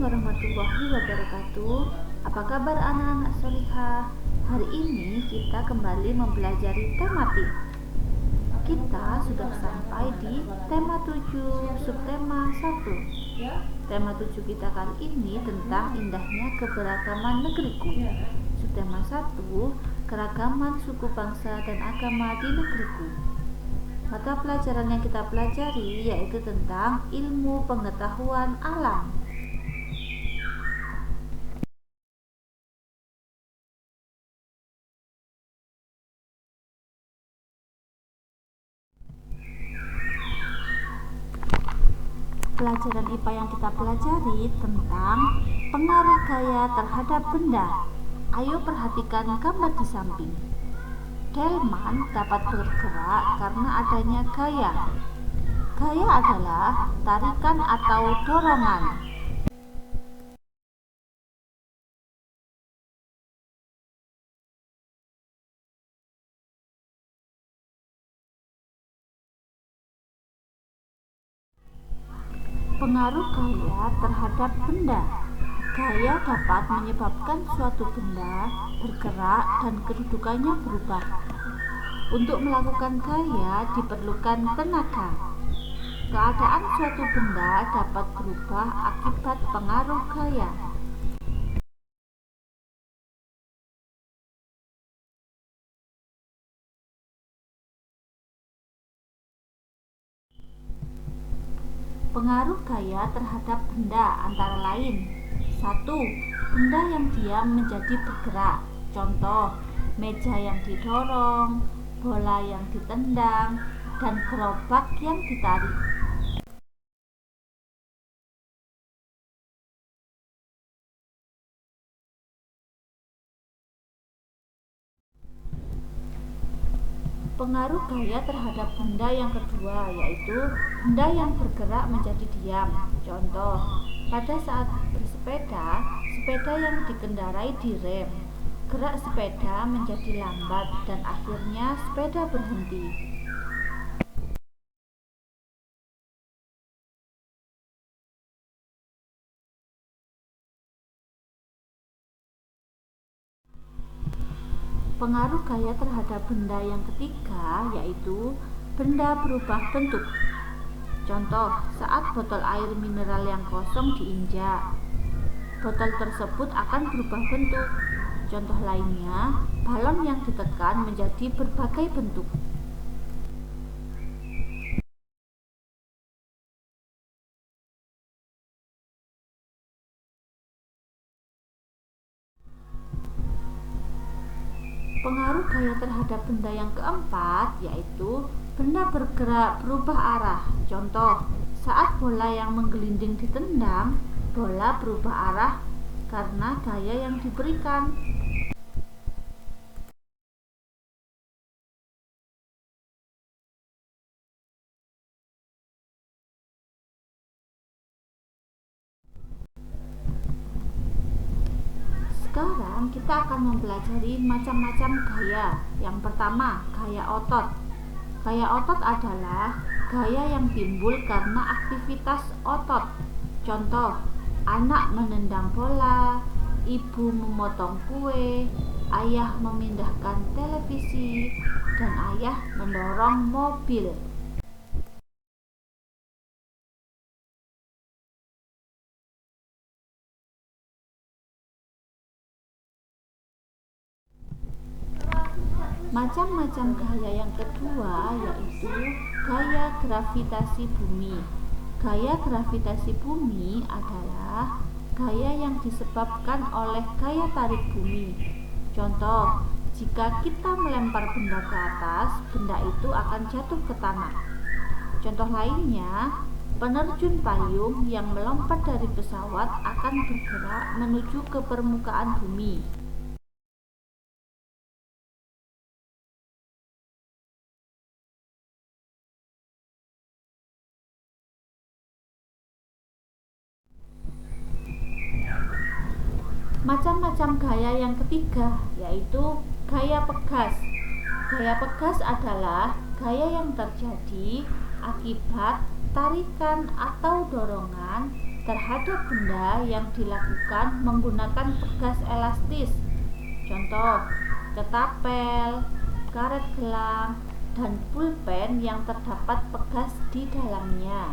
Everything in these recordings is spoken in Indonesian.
warahmatullahi wabarakatuh. Apa kabar anak-anak solihah? Hari ini kita kembali mempelajari tematik. Kita sudah sampai di tema 7, subtema 1. Tema 7 kita kali ini tentang indahnya keberagaman negeriku. Subtema 1, keragaman suku bangsa dan agama di negeriku. Mata pelajaran yang kita pelajari yaitu tentang ilmu pengetahuan alam. Pelajaran IPA yang kita pelajari tentang pengaruh gaya terhadap benda. Ayo perhatikan gambar di samping. Delman dapat bergerak karena adanya gaya. Gaya adalah tarikan atau dorongan. Pengaruh gaya terhadap benda. Gaya dapat menyebabkan suatu benda bergerak dan kedudukannya berubah. Untuk melakukan gaya diperlukan tenaga. Keadaan suatu benda dapat berubah akibat pengaruh gaya. Pengaruh gaya terhadap benda antara lain: 1. Benda yang diam menjadi bergerak. Contoh, meja yang didorong, bola yang ditendang, dan gerobak yang ditarik. Pengaruh gaya terhadap benda yang kedua yaitu benda yang bergerak menjadi diam. Contoh, pada saat bersepeda, sepeda yang dikendarai direm. Gerak sepeda menjadi lambat dan akhirnya sepeda berhenti. Pengaruh gaya terhadap benda yang ketiga yaitu benda berubah bentuk. Contoh, saat botol air mineral yang kosong diinjak, botol tersebut akan berubah bentuk. Contoh lainnya, balon yang ditekan menjadi berbagai bentuk. Pengaruh gaya terhadap benda yang keempat yaitu benda bergerak berubah arah. Contoh, saat bola yang menggelinding ditendang, bola berubah arah karena gaya yang diberikan. Sekarang kita akan mempelajari macam-macam gaya. Yang pertama, gaya otot. Gaya otot adalah gaya yang timbul karena aktivitas otot. Contoh, anak menendang bola, ibu memotong kue, ayah memindahkan televisi, dan ayah mendorong mobil. Macam-macam gaya yang kedua yaitu gaya gravitasi bumi. Gaya gravitasi bumi adalah gaya yang disebabkan oleh gaya tarik bumi. Contoh, jika kita melempar benda ke atas, benda itu akan jatuh ke tanah. Contoh lainnya, penerjun payung yang melompat dari pesawat akan bergerak menuju ke permukaan bumi. Macam-macam gaya yang ketiga yaitu gaya pegas. Gaya pegas adalah gaya yang terjadi akibat tarikan atau dorongan terhadap benda yang dilakukan menggunakan pegas elastis. Contoh, ketapel, karet gelang, dan pulpen yang terdapat pegas di dalamnya.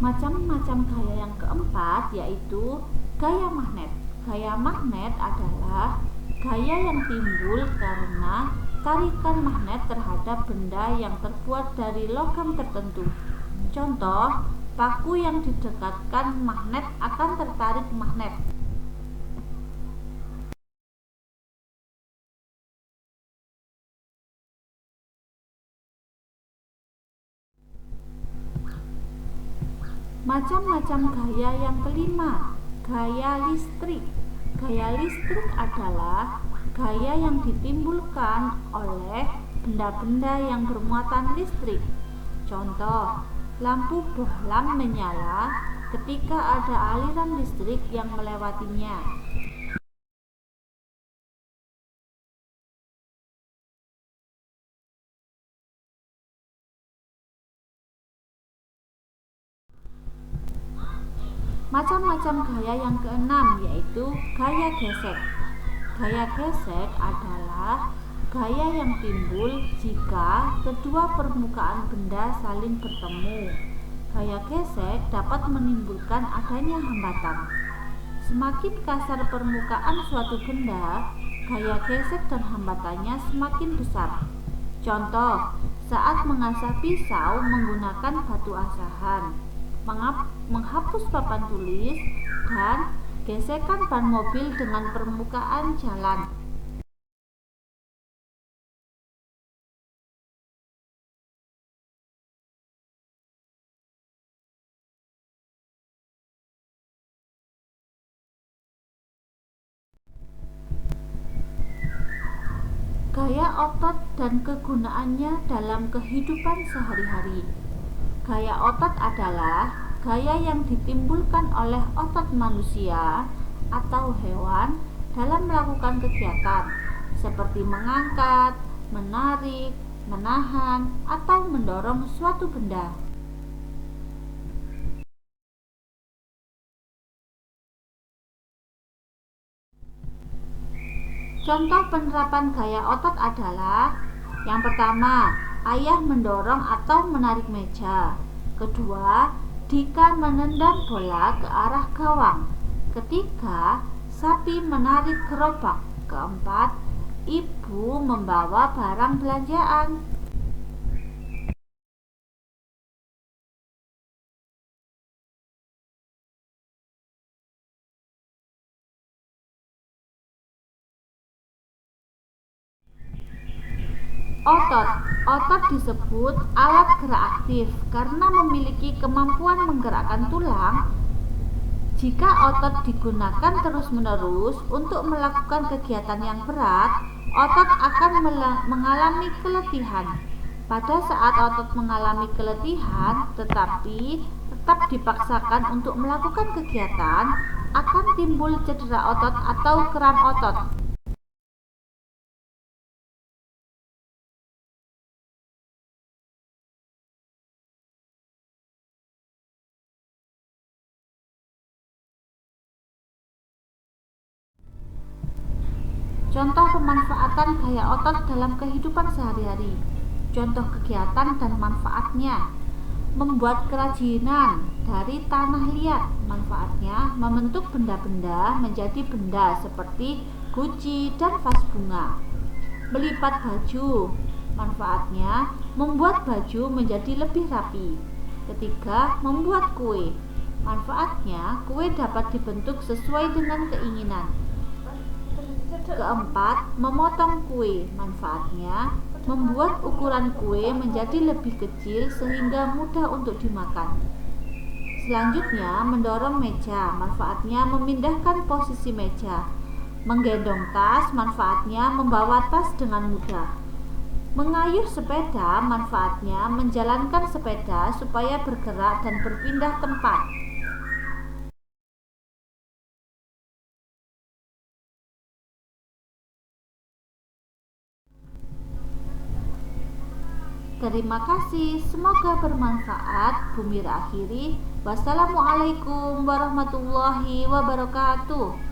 Macam-macam gaya yang keempat yaitu gaya magnet. Gaya magnet adalah gaya yang timbul karena tarikan magnet terhadap benda yang terbuat dari logam tertentu. Contoh, paku yang didekatkan magnet akan tertarik magnet. Macam-macam gaya yang kelima, gaya listrik. Gaya listrik adalah gaya yang ditimbulkan oleh benda-benda yang bermuatan listrik. Contoh, lampu bohlam menyala ketika ada aliran listrik yang melewatinya. Macam-macam gaya yang keenam yaitu gaya gesek. Gaya gesek adalah gaya yang timbul jika kedua permukaan benda saling bertemu. Gaya gesek dapat menimbulkan adanya hambatan. Semakin kasar permukaan suatu benda, gaya gesek dan hambatannya semakin besar. Contoh, saat mengasah pisau menggunakan batu asahan, menghapus papan tulis, dan gesekan ban mobil dengan permukaan jalan. Gaya otot dan kegunaannya dalam kehidupan sehari-hari. Gaya otot adalah gaya yang ditimbulkan oleh otot manusia atau hewan dalam melakukan kegiatan seperti mengangkat, menarik, menahan, atau mendorong suatu benda. Contoh penerapan gaya otot adalah: yang pertama, ayah mendorong atau menarik meja. Kedua, Dika menendang bola ke arah gawang. Ketiga, sapi menarik gerobak. Keempat, ibu membawa barang belanjaan. Otot disebut alat gerak aktif karena memiliki kemampuan menggerakkan tulang. Jika otot digunakan terus-menerus untuk melakukan kegiatan yang berat, otot akan mengalami keletihan. Pada saat otot mengalami keletihan tetapi tetap dipaksakan untuk melakukan kegiatan, akan timbul cedera otot atau kram otot. Contoh pemanfaatan gaya otot dalam kehidupan sehari-hari. Contoh kegiatan dan manfaatnya: membuat kerajinan dari tanah liat. Manfaatnya membentuk benda-benda menjadi benda seperti guci dan vas bunga. Melipat baju. Manfaatnya membuat baju menjadi lebih rapi. Ketiga, membuat kue. Manfaatnya kue dapat dibentuk sesuai dengan keinginan. Keempat, memotong kue. Manfaatnya membuat ukuran kue menjadi lebih kecil sehingga mudah untuk dimakan. Selanjutnya, mendorong meja. Manfaatnya memindahkan posisi meja. Menggendong tas. Manfaatnya membawa tas dengan mudah. Mengayuh sepeda. Manfaatnya menjalankan sepeda supaya bergerak dan berpindah tempat. Terima kasih, semoga bermanfaat. Bumi akhiri. Wassalamualaikum warahmatullahi wabarakatuh.